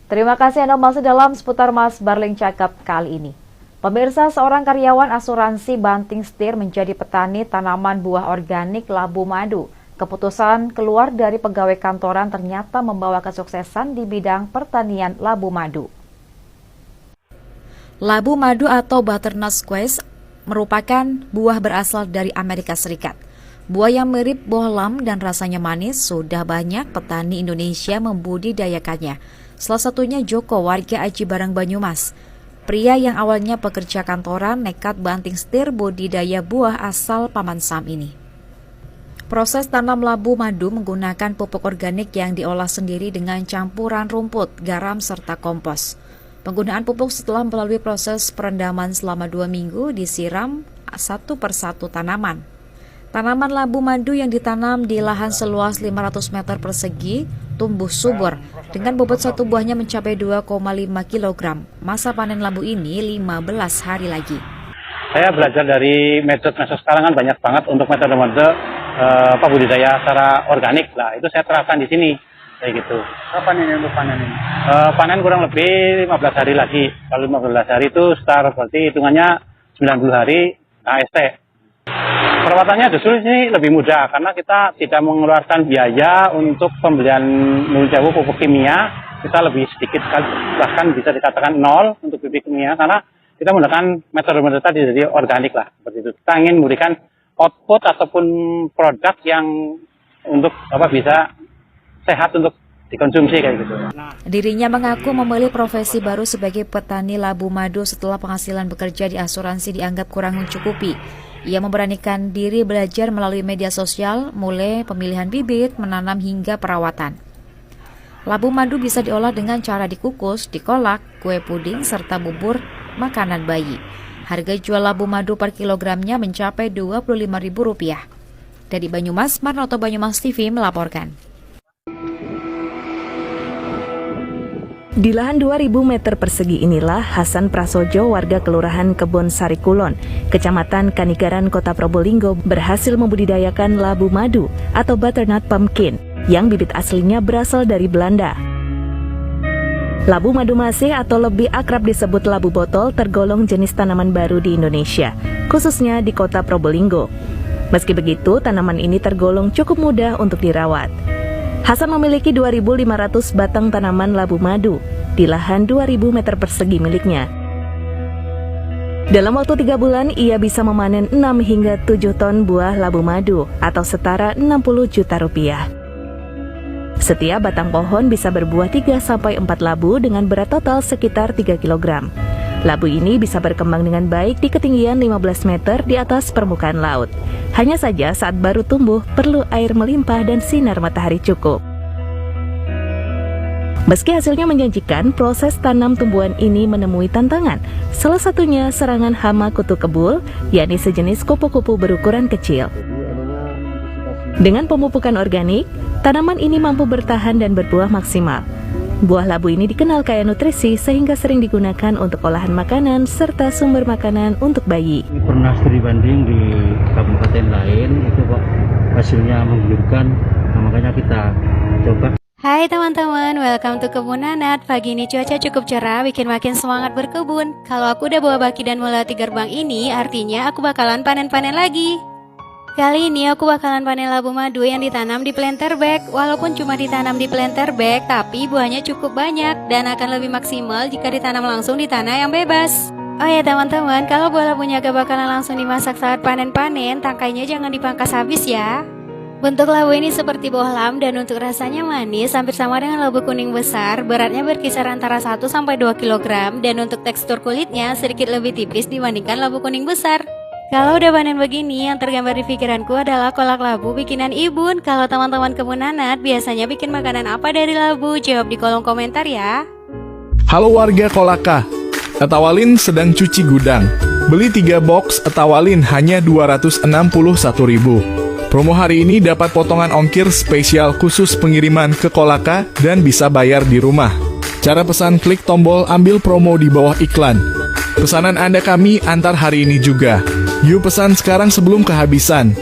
Terima kasih Anda masih dalam seputar Mas Barling Cakap kali ini. Pemirsa, seorang karyawan asuransi banting setir menjadi petani tanaman buah organik labu madu. Keputusan keluar dari pegawai kantoran ternyata membawa kesuksesan di bidang pertanian labu madu. Labu madu atau butternut squash merupakan buah berasal dari Amerika Serikat. Buah yang mirip bohlam dan rasanya manis, sudah banyak petani Indonesia membudidayakannya. Salah satunya Joko, warga Aji Barang, Banyumas. Pria yang awalnya pekerja kantoran nekat banting setir budidaya buah asal Paman Sam ini. Proses tanam labu madu menggunakan pupuk organik yang diolah sendiri dengan campuran rumput, garam, serta kompos. Penggunaan pupuk setelah melalui proses perendaman selama 2 minggu, disiram satu persatu tanaman. Tanaman labu madu yang ditanam di lahan seluas 500 meter persegi tumbuh subur dengan bobot satu buahnya mencapai 2,5 kg. Masa panen labu ini 15 hari lagi. Saya belajar dari metode sekarang kan banyak banget untuk metode budidaya secara organik lah. Itu saya terapkan di sini kayak gitu. Kapan ini untuk panen ini? Panen kurang lebih 15 hari lagi. Kalau 15 hari itu start, berarti hitungannya 90 hari AST. Perawatannya justru ini lebih mudah karena kita tidak mengeluarkan biaya untuk pembelian pupuk kimia. Kita lebih sedikit, bahkan bisa dikatakan nol untuk pupuk kimia karena kita menggunakan metode tadi jadi organik lah seperti itu. Kita ingin memberikan output ataupun produk yang untuk bisa sehat untuk dikonsumsi kayak gitu. Dirinya mengaku memilih profesi baru sebagai petani labu madu setelah penghasilan bekerja di asuransi dianggap kurang mencukupi. Ia memberanikan diri belajar melalui media sosial, mulai pemilihan bibit, menanam hingga perawatan. Labu madu bisa diolah dengan cara dikukus, dikolak, kue puding, serta bubur makanan bayi. Harga jual labu madu per kilogramnya mencapai Rp25.000. Dari Banyumas, Marnoto, Banyumas TV melaporkan. Di lahan 2.000 meter persegi inilah Hasan Prasojo, warga Kelurahan Kebon Sari Kulon, Kecamatan Kanigaran, Kota Probolinggo, berhasil membudidayakan labu madu atau butternut pumpkin yang bibit aslinya berasal dari Belanda. Labu madu masih atau lebih akrab disebut labu botol tergolong jenis tanaman baru di Indonesia, khususnya di Kota Probolinggo. Meski begitu, tanaman ini tergolong cukup mudah untuk dirawat. Hasan memiliki 2.500 batang tanaman labu madu di lahan 2.000 meter persegi miliknya. Dalam waktu 3 bulan, ia bisa memanen 6 hingga 7 ton buah labu madu atau setara Rp60 juta. Setiap batang pohon bisa berbuah 3-4 labu dengan berat total sekitar 3 kg. Labu ini bisa berkembang dengan baik di ketinggian 15 meter di atas permukaan laut. Hanya saja saat baru tumbuh perlu air melimpah dan sinar matahari cukup. Meski hasilnya menjanjikan, proses tanam tumbuhan ini menemui tantangan. Salah satunya serangan hama kutu kebul, yakni sejenis kupu-kupu berukuran kecil. Dengan pemupukan organik, tanaman ini mampu bertahan dan berbuah maksimal. Buah labu ini dikenal kaya nutrisi sehingga sering digunakan untuk olahan makanan serta sumber makanan untuk bayi. Pernah studi banding di kabupaten lain, itu kok hasilnya menggiurkan, makanya kita coba. Hai teman-teman, welcome to Kebun Nanat. Pagi ini cuaca cukup cerah, bikin makin semangat berkebun. Kalau aku udah bawa baki dan melewati gerbang ini, artinya aku bakalan panen-panen lagi. Kali ini aku bakalan panen labu madu yang ditanam di planter bag. Walaupun cuma ditanam di planter bag, tapi buahnya cukup banyak dan akan lebih maksimal jika ditanam langsung di tanah yang bebas. Oh ya teman-teman, kalau buah labunya gak bakalan langsung dimasak saat panen-panen, tangkainya jangan dipangkas habis ya. Bentuk labu ini seperti bohlam dan untuk rasanya manis, hampir sama dengan labu kuning besar. Beratnya berkisar antara 1-2 kg dan untuk tekstur kulitnya sedikit lebih tipis dibandingkan labu kuning besar. Kalau udah panen begini, yang tergambar di pikiranku adalah kolak labu bikinan Ibun. Kalau teman-teman Kebun Nanat biasanya bikin makanan apa dari labu? Jawab di kolom komentar ya. Halo warga Kolaka, Etawalin sedang cuci gudang. Beli 3 box Etawalin hanya Rp261.000. Promo hari ini dapat potongan ongkir spesial khusus pengiriman ke Kolaka dan bisa bayar di rumah. Cara pesan, klik tombol ambil promo di bawah iklan. Pesanan Anda kami antar hari ini juga. Yuk pesan sekarang sebelum kehabisan.